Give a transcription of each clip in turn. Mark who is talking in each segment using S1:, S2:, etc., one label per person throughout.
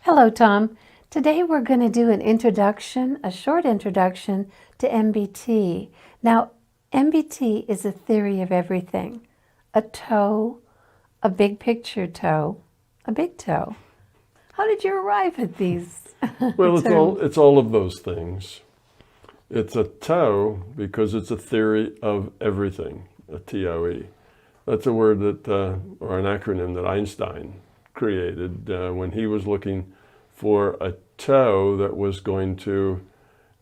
S1: Hello, Tom. Today we're going to do an introduction, a short introduction to MBT. Now, MBT is a theory of everything. A toe, a big picture toe, a big toe. How did you arrive at these
S2: Well,
S1: terms?
S2: it's all of those things. It's a toe because it's a theory of everything, a TOE. That's a word that, or an acronym that Einstein created when he was looking for a toe that was going to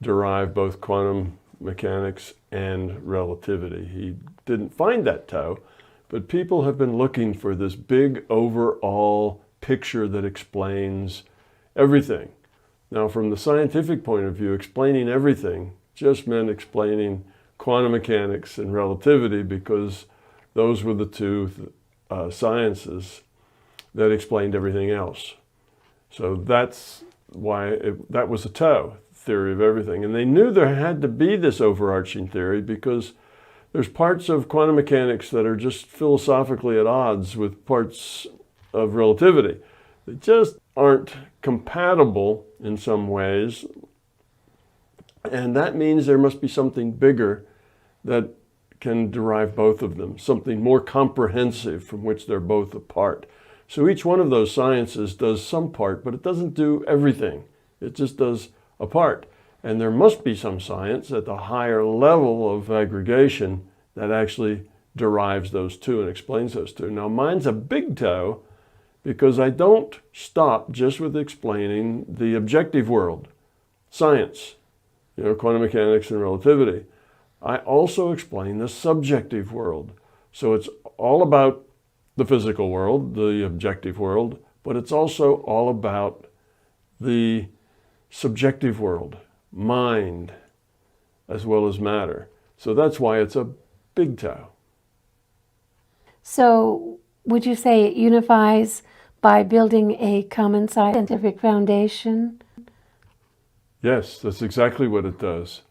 S2: derive both quantum mechanics and relativity. He didn't find that toe, but people have been looking for this big overall picture that explains everything. Now, from the scientific point of view, explaining everything just meant explaining quantum mechanics and relativity because those were the two sciences that explained everything else. So that's why that was a toe, theory of everything. And they knew there had to be this overarching theory because there's parts of quantum mechanics that are just philosophically at odds with parts of relativity. They just aren't compatible in some ways. And that means there must be something bigger that can derive both of them, something more comprehensive from which they're both a part. So each one of those sciences does some part, but it doesn't do everything. It just does a part. And there must be some science at the higher level of aggregation that actually derives those two and explains those two. Now, mine's a big toe because I don't stop just with explaining the objective world, science, quantum mechanics and relativity. I also explain the subjective world. So it's all about the physical world, the objective world, but it's also all about the subjective world, mind, as well as matter. So that's why it's a big toe.
S1: So, would you say it unifies by building a common scientific foundation?
S2: Yes, that's exactly what it does.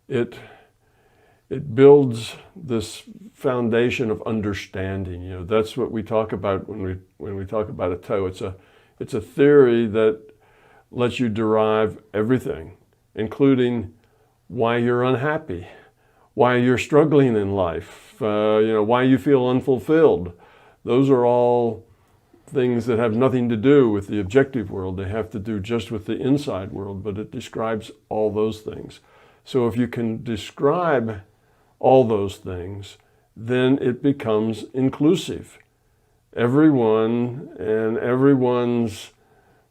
S2: It builds this foundation of understanding. That's what we talk about when we talk about a toe. It's a theory that lets you derive everything, including why you're unhappy, why you're struggling in life, why you feel unfulfilled. Those are all things that have nothing to do with the objective world. They have to do just with the inside world, but it describes all those things. So if you can describe all those things, then it becomes inclusive. Everyone and everyone's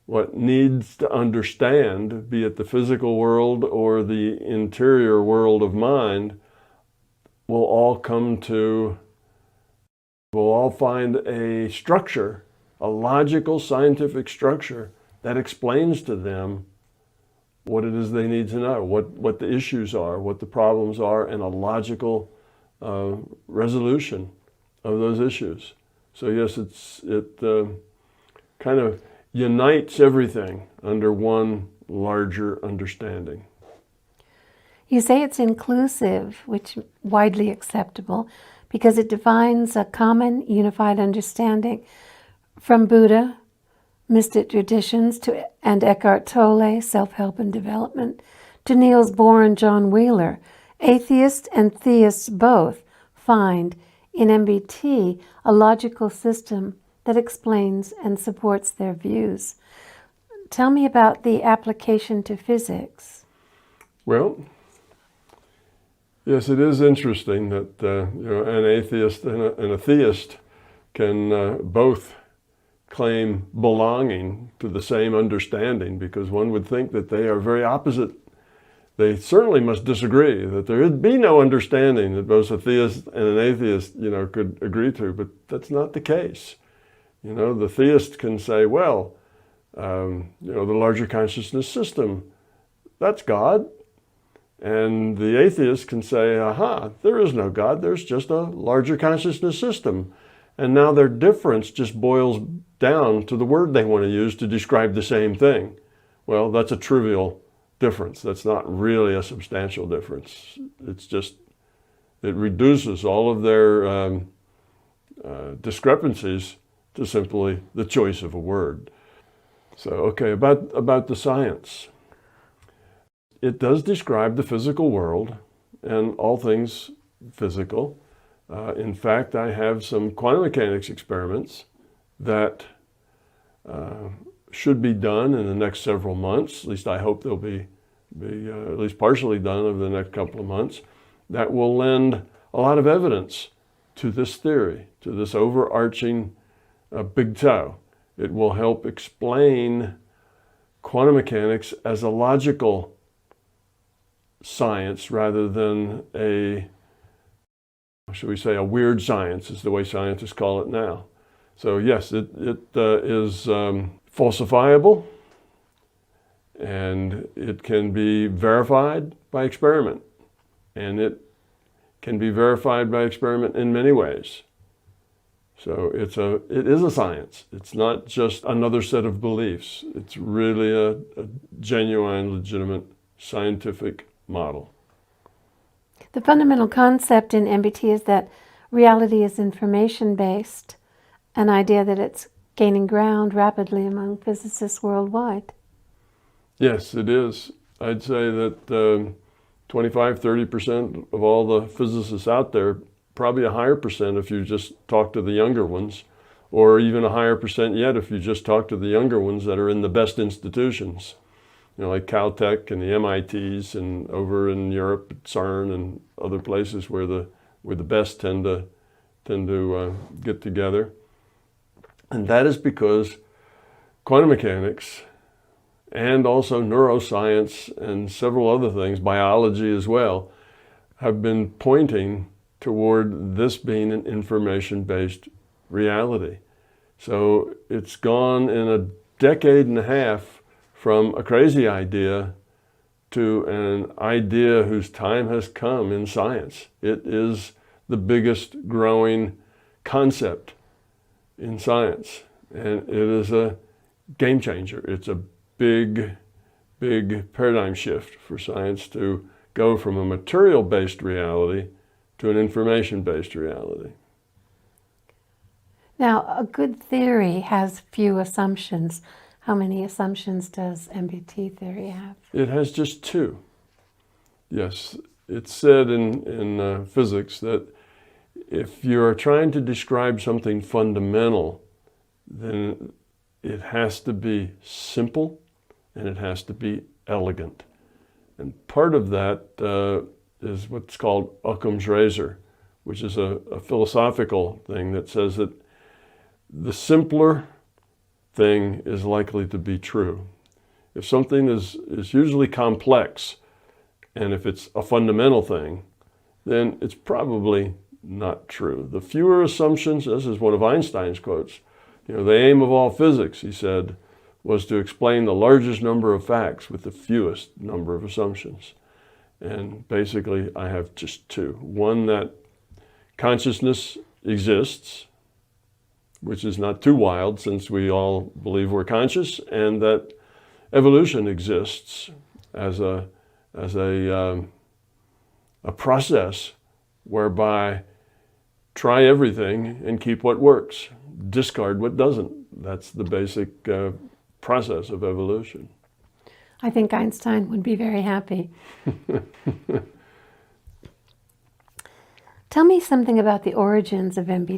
S2: what needs to understand, be it the physical world or the interior world of mind, will all find a structure, a logical scientific structure that explains to them what it is they need to know, what the issues are, what the problems are, and a logical resolution of those issues. So yes, it kind of unites everything under one larger understanding.
S1: You say it's inclusive, which is widely acceptable, because it defines a common unified understanding from Buddha, mystic traditions, and Eckhart Tolle, self-help and development, to Niels Bohr and John Wheeler. Atheists and theists both find in MBT a logical system that explains and supports their views. Tell me about the application to physics.
S2: Well, yes, it is interesting that an atheist and a theist can both claim belonging to the same understanding, because one would think that they are very opposite. They certainly must disagree, that there would be no understanding that both a theist and an atheist, could agree to, but that's not the case. The theist can say, well, the larger consciousness system, that's God. And the atheist can say, aha, there is no God, there's just a larger consciousness system. And now their difference just boils down to the word they want to use to describe the same thing. Well, that's a trivial difference. That's not really a substantial difference. It's just, it reduces all of their discrepancies to simply the choice of a word. So, okay, about the science. It does describe the physical world and all things physical. In fact, I have some quantum mechanics experiments that should be done in the next several months. At least I hope they'll be at least partially done over the next couple of months. That will lend a lot of evidence to this theory, to this overarching big toe. It will help explain quantum mechanics as a logical science rather than a, should we say, a weird science is the way scientists call it now. So yes, it is falsifiable, and it can be verified by experiment, and it can be verified by experiment in many ways. So it is a science. It's not just another set of beliefs. It's really a genuine, legitimate scientific model.
S1: The fundamental concept in MBT is that reality is information-based, an idea that it's gaining ground rapidly among physicists worldwide.
S2: Yes, it is. I'd say that 25–30% of all the physicists out there, probably a higher percent if you just talk to the younger ones, or even a higher percent yet if you just talk to the younger ones that are in the best institutions, like Caltech and the MITs, and over in Europe, CERN and other places where the best tend to get together. And that is because quantum mechanics and also neuroscience and several other things, biology as well, have been pointing toward this being an information-based reality. So it's gone in a decade and a half from a crazy idea to an idea whose time has come in science. It is the biggest growing concept in science, and it is a game changer. It's a big, big paradigm shift for science to go from a material-based reality to an information-based reality.
S1: Now, a good theory has few assumptions. How many assumptions does MBT theory have?
S2: It has just two. Yes, it's said in physics that if you're trying to describe something fundamental, then it has to be simple and it has to be elegant. And part of that is what's called Occam's razor, which is a philosophical thing that says that the simpler thing is likely to be true. If something is usually complex, and if it's a fundamental thing, then it's probably not true. The fewer assumptions, this is one of Einstein's quotes, the aim of all physics, he said, was to explain the largest number of facts with the fewest number of assumptions. And basically, I have just two. One, that consciousness exists, which is not too wild since we all believe we're conscious, and that evolution exists as a process whereby try everything and keep what works, discard what doesn't. That's the basic process of evolution.
S1: I think Einstein would be very happy. Tell me something about the origins of MBT.